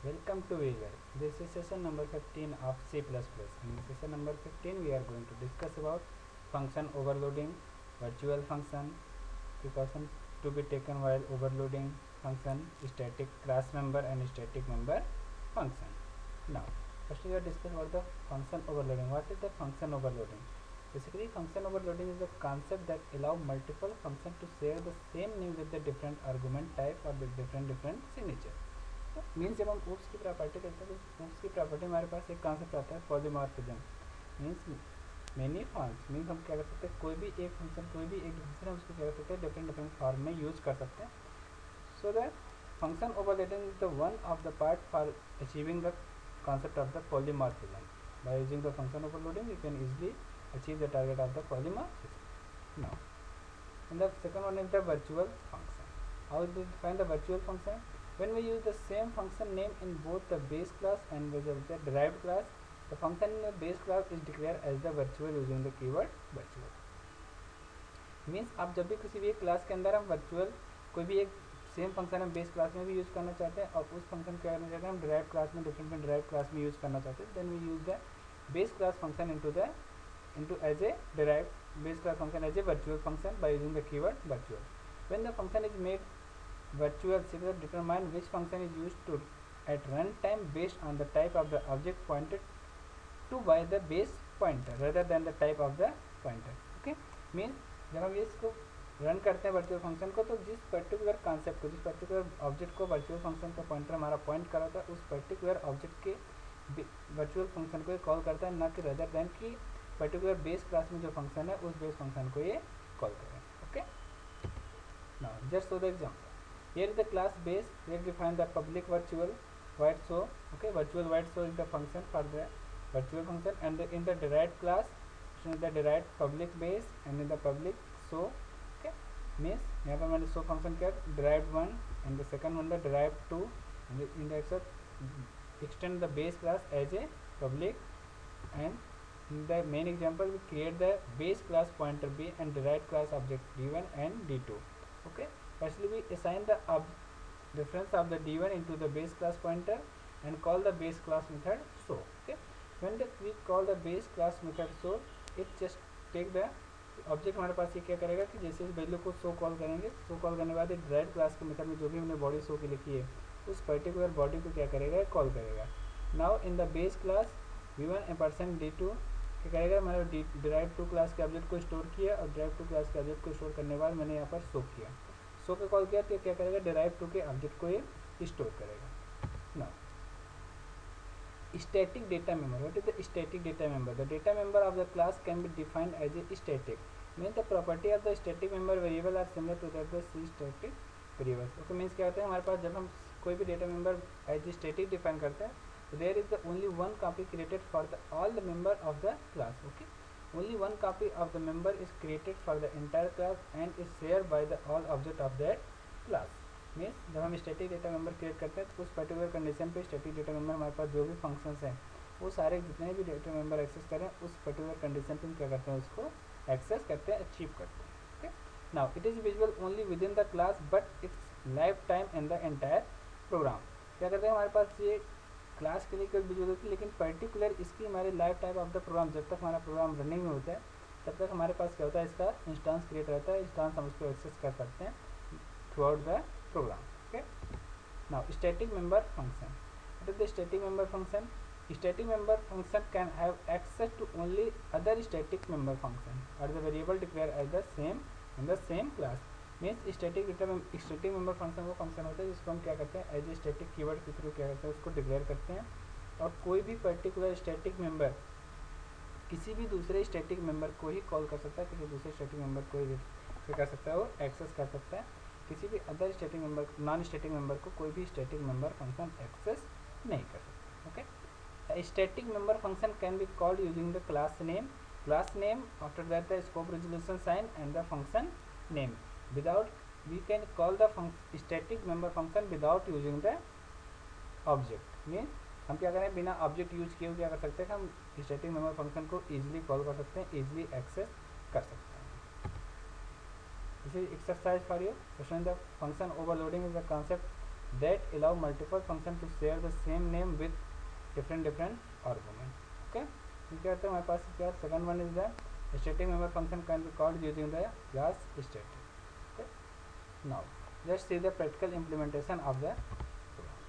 Welcome to Visual. This is session number 15 of C++. In session number 15 we are going to discuss about function overloading, virtual function, precaution to be taken while overloading function, static class member and static member function. Now, first we are discussing about the function overloading. What is the function overloading? Basically, function overloading is a concept that allow multiple functions to share the same name with the different argument type or with different signature. Means जब हम oops की property देखते हैं तो oops की property हमारे पास एक concept आता है polymorphism means many forms means हम क्या कर सकते हैं कोई भी एक फंक्शन कोई भी एक फंक्शन है उसको क्या कर सकते हैं डिफरेंट फॉर्म में यूज कर सकते हैं so that function overloading is the one of the part for achieving the concept of the polymorphism. By using the function overloading you can easily achieve the target of the polymorphism. Now, and the second one is the virtual function. How do we define the virtual function? When we use the same function name in both the base class and the derived class, the function in the base class is declared as the virtual using the keyword virtual. Means आप जब भी किसी भी एक class के अंदर हम virtual कोई भी एक सेम फंक्शन हम बेस क्लास में भी यूज़ करना चाहते हैं और उस फंक्शन क्या करना चाहते हैं हम डिराइव क्लास में डिफरेंट डिराइव क्लास में यूज़ करना चाहते हैं then we use the base class function into as a derived base class function as a virtual function by using the keyword virtual. When the function is made virtual, CPUR determine which function is used to at runtime based on the type of the object pointed to by the base pointer rather than the type of the pointer. Okay, means जब हम इसको run करते हैं virtual function को तो जिस particular concept को जिस पर्टिकुलर ऑब्जेक्ट को वर्चुअल फंक्शन का पॉइंटर हमारा पॉइंट कर रहा था उस पर्टिकुलर ऑब्जेक्ट के वर्चुअल फंक्शन को ये कॉल करता है ना कि रदर देन कि पर्टिकुलर बेस क्लास में जो फंक्शन है उस बेस फंक्शन को ये कॉल करें. Okay, now just so the example here is the class base we define the public virtual void show. Okay, virtual void show is the function for the virtual function and in the derived class in the derived public base and in the public show. Okay, means यहाँ पर मैंने show function क्या derived one and the second one the derived two and in the extend the base class as a public and in the main example we create the base class pointer b and derived class object d1 and d2. Okay, firstly we assign the reference of the d1 into the base class pointer and call the base class method show. Okay, when we call the base class method show it just take the object हमारे पास ये क्या करेगा कि जैसे इस value को show call करेंगे show call करने के बाद डिराइव्ड क्लास के मेथड में जो भी हमने बॉडी शो की लिखी है उस पर्टिकुलर बॉडी को क्या करेगा कॉल करेगा. Now in the base class v1 ampersand d2 क्या करेगा हमारे डिराइव टू क्लास के ऑब्जेक्ट को स्टोर किया और डिराइव टू क्लास के ऑब्जेक्ट को स्टोर करने के बाद मैंने यहाँ पर शो किया शो का कॉल किया तो क्या करेगा डिराइव टू के ऑब्जेक्ट को ये स्टोर करेगा. Now static data member. What is the static data member? The data member of the class can be defined as a static. Means the property of the static member variable are similar to that of the C static variables. Okay, means क्या होता है हमारे पास जब हम कोई भी data member as a static define करते हैं तो there is the only one copy created for the all the member of the class. Okay, only one copy of the member is created for the entire class and is shared by the all object of that class. Means जब हम static data member create करते हैं तो उस particular condition पे static data member हमारे पास जो भी फंक्शंस हैं वो सारे जितने भी डेटा मेंबर एक्सेस करें उस पर्टिकुलर कंडीशन पे हम क्या करते हैं उसको एक्सेस करते हैं अचीव करते हैं. Okay, now it is visual only within the class but it's life time in the entire program. क्या करते हैं हमारे पास ये क्लास के लिए कोई विजुअल होती है लेकिन पर्टिकुलर इसकी हमारे life time of the program जब तक हमारा प्रोग्राम रनिंग में होता है तब तक हमारे पास क्या होता है इसका इंस्टांस क्रिएट रहता है इंस्टांस हम उसको एक्सेस कर सकते हैं through out the program. Okay, now static member function. What is the static member function? Static member function can have access to only other static member function or the variable declared as the same in the same class. Means static member function वो function होता है जिसको हम क्या करते हैं as a static keyword के through क्या करते हैं उसको डिक्लेयर करते हैं और कोई भी पर्टिकुलर static member किसी भी दूसरे static member को ही कॉल कर सकता है किसी दूसरे static member को ही कर सकता है वो एक्सेस कर सकता है किसी भी other static member non static member को कोई भी स्टैटिक मेंबर फंक्शन एक्सेस नहीं कर सकता. Okay, static member function can be called using the class name after that the scope resolution sign and the function name without we can call the static member function without using the object. Means हम क्या करें बिना object use किए क्या कर सकते हैं हम स्टैटिक मेंबर फंक्शन को ईजिली कॉल कर सकते हैं ईजिली एक्सेस कर सकते हैं. This is exercise for you. Question: the function overloading is the concept that allow multiple function to share the same name with different argument. Okay, तो क्या होता है हमारे पास क्या second one is the static member function can be called using the class static. Okay, now let's see the practical implementation of the program.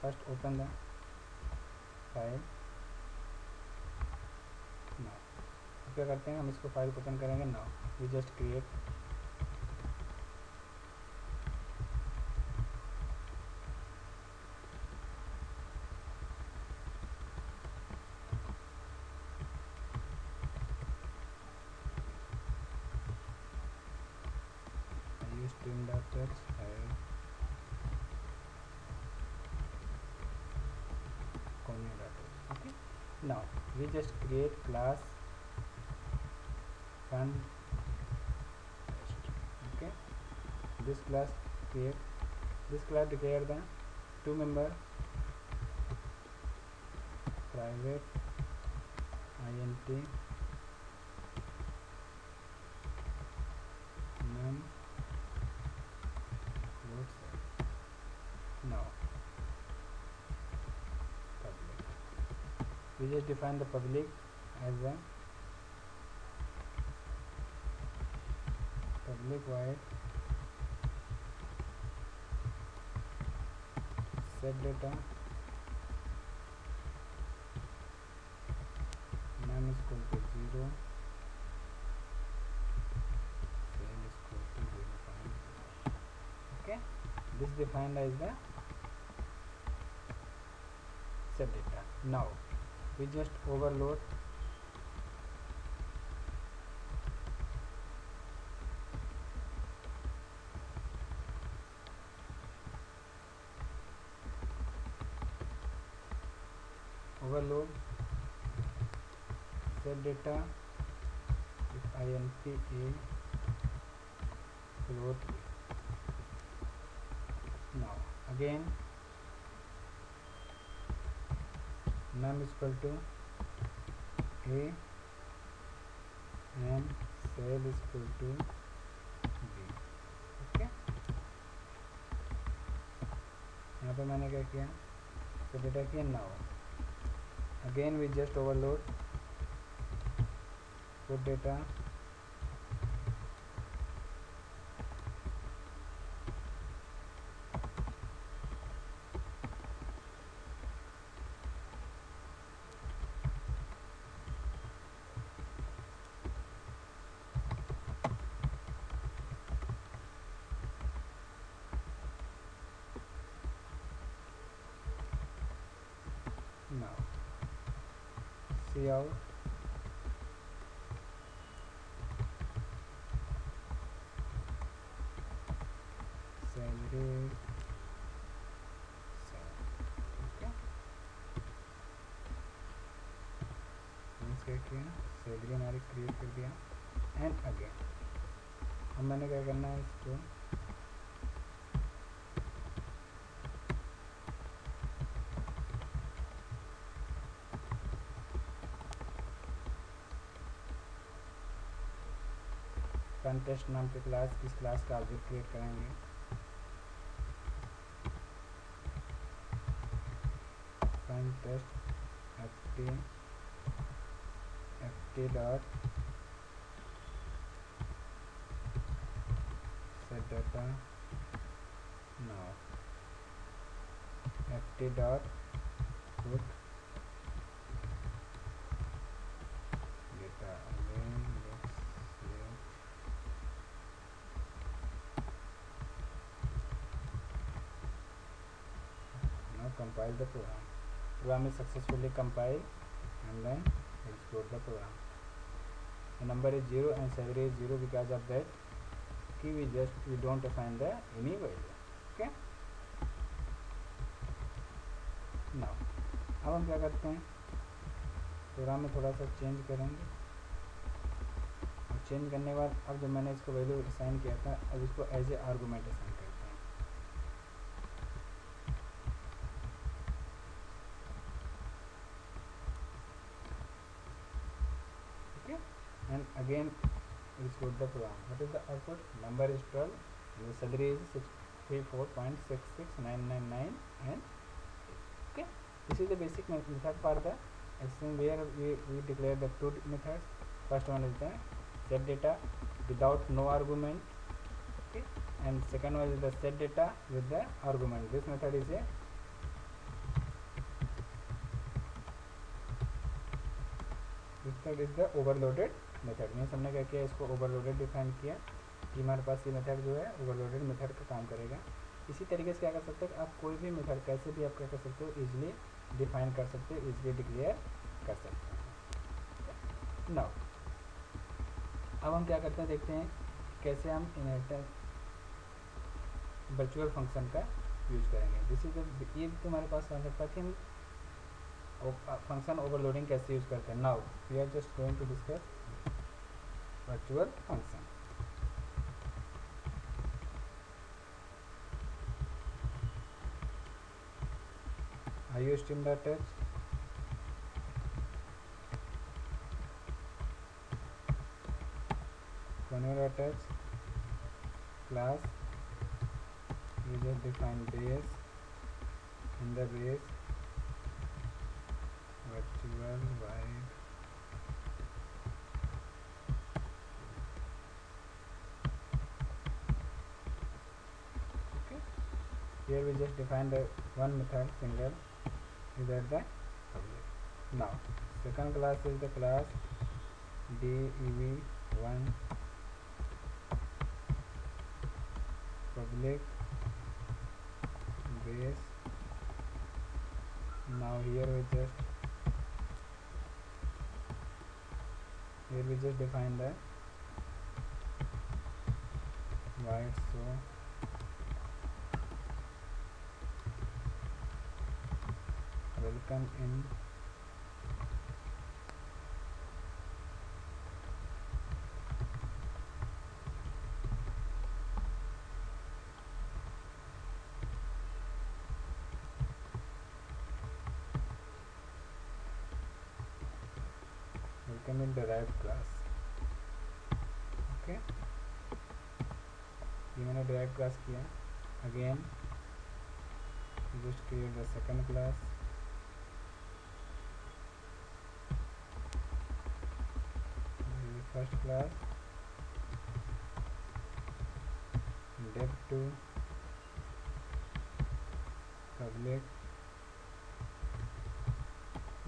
First open the file. now क्या करते हैं हम इसको फाइल को ओपन करेंगे. now we just create string doctors add Konya doctors. Okay, now we just create class fun test. Okay, this class declare the two member private int num float cell. now public, we just define the public as a public void set data num is equal to 0, cell is equal to 0.4. okay, this defined as the set data. now we just overload set data if int a float a. now again num is equal to a and cell is equal to b. Okay, यहाँ पे मैंने क्या किया set data किया. now again we just overload put data now see out salary cell. okay, means क्या किया salary हमारी create कर दिया. एंड अगेन अब मैंने क्या करना है इसको फन नाम के क्लास इस क्लास का ऑब्जेक्ट क्रिएट करेंगे. Fun test ft dot set data now ft dot put data. again let's select now compile the program is successfully compiled and then explode the program. the number is 0 and salary is 0 because of that we don't assign the any value. okay, now अब हम क्या करते हैं programme में थोड़ा सा change करेंगे और चेंज करने के बाद अब जब मैंने इसको वैल्यू असाइन किया था अब इसको एज ए आर्गूमेंट असाइन करते हैं. okay, and again execute the program. what is the output? number is 12 the salary is 634.66999 and okay. This is the basic method for the extreme where we declare the two methods. First one is the set data without no argument, okay, and second one is the set data with the argument. This method is the overloaded method. Means हमने क्या किया, इसको overloaded define किया कि हमारे पास ये method जो है ओवरलोडेड मेथड का काम करेगा. इसी तरीके से क्या कर सकते हैं, आप कोई भी मेथड कैसे भी आप क्या कर सकते हो, इजीली डिफाइन कर सकते हो, इजीली डिक्लेयर कर सकते हो. नाउ अब हम क्या करते हैं, देखते हैं कैसे हम इनहेरिटेंस वर्चुअल फंक्शन का यूज करेंगे. दिस इज ये तुम्हारे पास कॉन्सेप्ट था कि हम फंक्शन ओवरलोडिंग कैसे यूज करते हैं. Now we are just going to discuss virtual function. IOStream.h, Conio.h class. We just define base. In the base, virtual wide here we just define the one method single is at the public. Now second class is the class dev1 public base. Now here we just define the void so welcome in derived class. Okay, ये मैंने derived class किया. Again just create the second class. First class dev2 public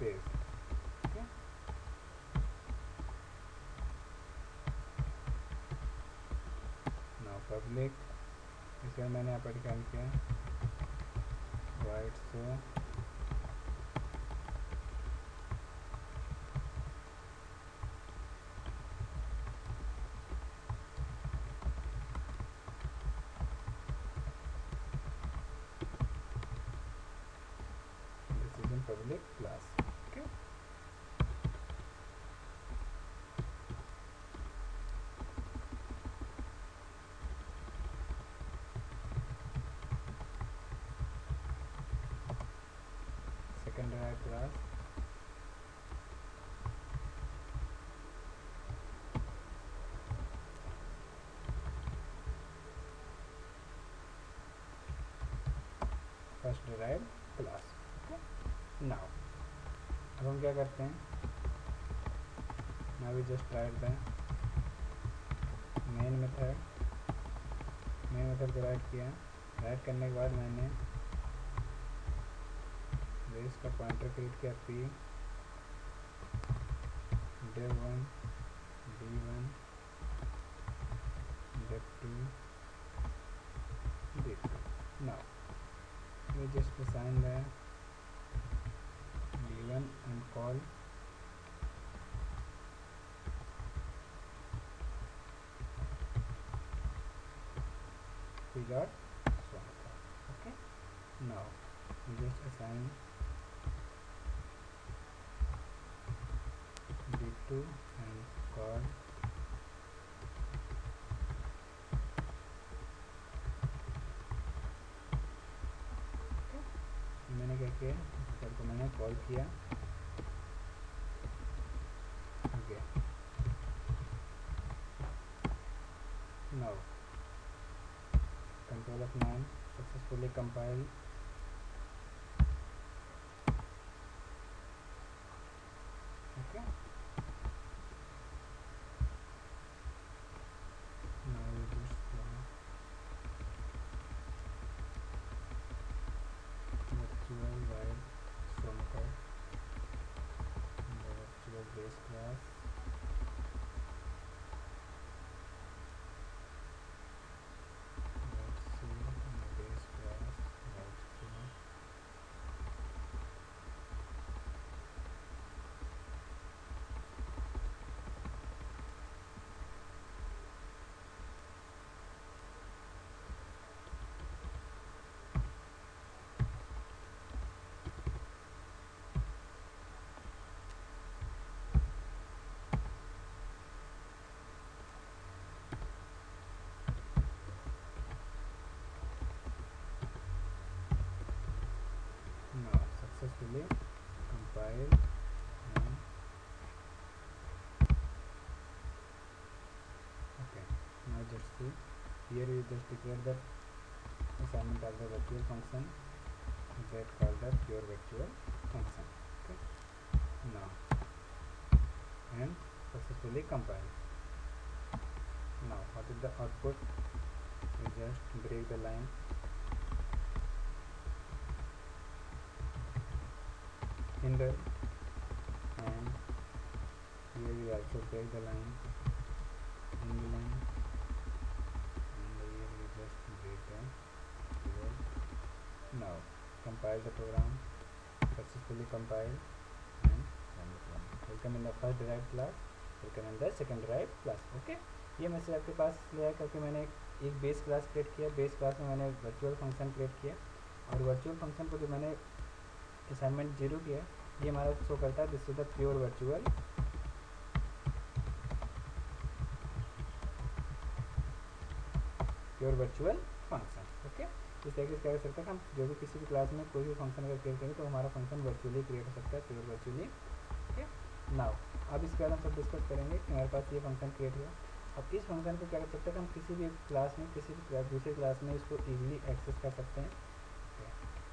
base. Okay, now public इसमें मैंने यहाँ पर define किया void so public class. Okay, second derived class first derived class. Okay, now अब हम क्या करते हैं, now we just write the main method को राइट किया. राइट करने के बाद मैंने बेस का पॉइंटर क्रिएट किया p dev1 d1 dev2 d2. now we just assign the d1 and call p dot so on. Okay, now we just assign d2 and call मैंने क्या किया, इस को मैंने कॉल किया. Okay, now control F9, successfully compile. Okay, now you just virtual while SOMCO in the virtual base class. Let's see in the base class virtual. Now successfully compile and okay. Now just see here you just declare the assignment of the virtual function that called the pure virtual function. Okay. Now and successfully compile. Now what is the output? We just break the line. In the and here we also break the line in the line, and here we just break the keyboard. Now compile the program, successfully compile and run the program. Welcome in the first derived class, welcome in the second derived class. Okay, ये message आपके पास इसलिए है क्योंकि मैंने एक base class create किया, base class में मैंने वर्चुअल फंक्शन क्रिएट किया और वर्चुअल फंक्शन को जो मैंने असाइनमेंट 0 किया ये हमारा शो करता है this is the pure virtual function. Okay, इस तरीके से क्या कर सकते हैं हम जो भी किसी भी क्लास में कोई भी फंक्शन अगर क्रिएट करें तो हमारा फंक्शन वर्चुअली क्रिएट हो सकता है, प्योर वर्चुअली. ओके, नाउ अब इसके बाद हम सब डिस्कस करेंगे कि हमारे पास ये फंक्शन क्रिएट हुआ. अब इस फंक्शन को क्या कर सकते हैं हम किसी भी क्लास में किसी भी दूसरी क्लास में इसको ईजिली एक्सेस कर सकते हैं.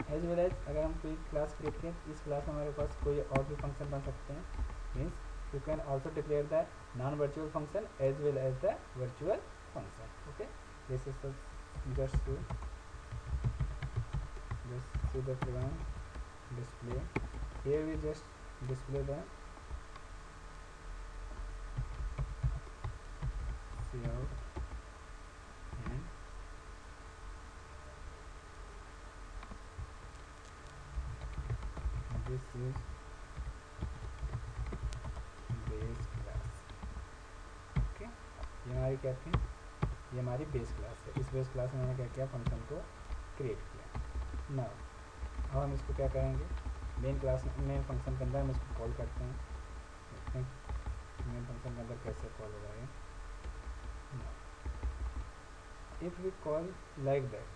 एज वेल एज अगर हम कोई क्लास क्रिएट करें इस क्लास में हमारे पास कोई और भी फंक्शन बन सकते हैं. Means you can also declare the non virtual function as well as the virtual function. Okay, this is just see the program display. Here we just display the cout and this is base class. Okay, ये हमारी क्या थी, ये हमारी base class है. इस base class में मैंने क्या किया फंक्शन को क्रिएट किया. नाउ अब हम इसको क्या करेंगे मेन क्लास में फंक्शन के अंदर हम इसको कॉल करते हैं. देखते हैं मेन फंक्शन के अंदर कैसे कॉल होगा ये. If we call like that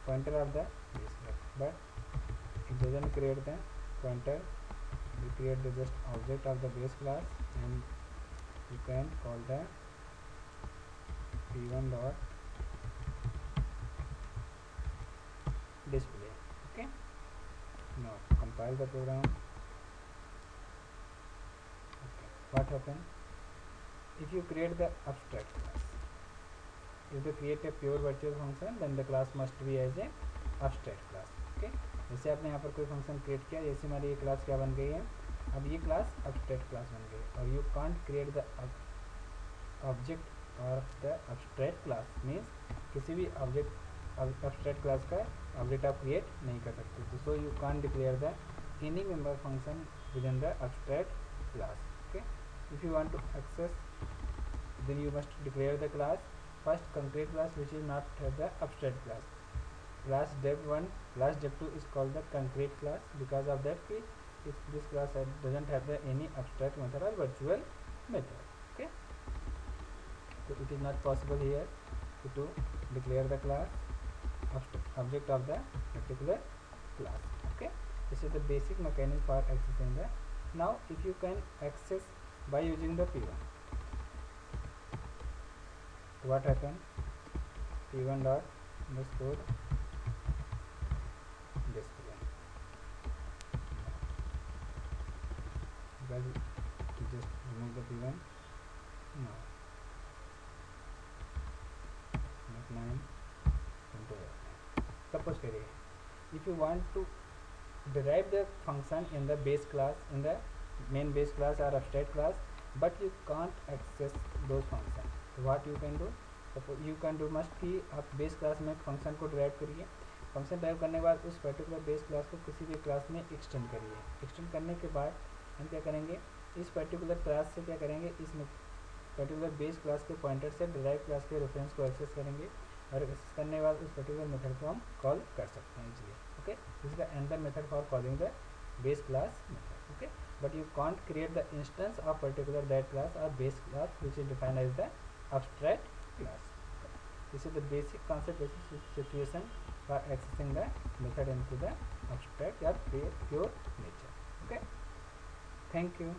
pointer of the base class, but it doesn't create the pointer. We create the just object of the base class and you can call the p1 dot display. Okay, now compile the program. Okay, what happen if you create the abstract class? If you create a pure virtual function then the class must be as a abstract class. Okay, जैसे आपने यहाँ पर कोई function create किया, जैसे हमारी ये class क्या बन गई है, अब ये क्लास abstract क्लास बन गई और you can't create the object of the abstract class. Means किसी भी ऑब्जेक्ट abstract क्लास का ऑब्जेक्ट आप क्रिएट नहीं कर सकते. तो so you can't declare the any member function within the abstract class. Okay, if you want to access then you must declare the class first concrete class which is not the abstract class. Class dev1, class dev2 is called the concrete class because of that if this class doesn't have the any abstract method or virtual method. Okay, so it is not possible here to declare the class object of the particular class. Okay, this is the basic mechanism for accessing the. Now if you can access by using the p1. what happened, p1 dot underscore display, because just remove the p1 now, not 9 into 8. Suppose करिए, if you want to derive the function in the base class, in the main base class or abstract class, but you can't access those functions, what you can do, suppose you can do must कि आप base class में function को drive करिए, function drive करने के बाद उस particular base class को किसी भी क्लास में एक्सटेंड करिए, एक्सटेंड करने के बाद हम क्या करेंगे, इस पर्टिकुलर क्लास से क्या करेंगे, इस पर्टिकुलर बेस क्लास के पॉइंटर से ड्राइव क्लास के रेफरेंस को एक्सेस करेंगे, और एक्सेस करने के बाद उस पर्टिकुलर मेथड को हम कॉल कर सकते हैं easily. Okay, this is the another method for calling the base class method. Okay, but you can't create the instance of particular that class or base class which is defined as the abstract class. Okay. This is the basic concept, basic situation for accessing the method into the abstract or pure nature. Okay, thank you.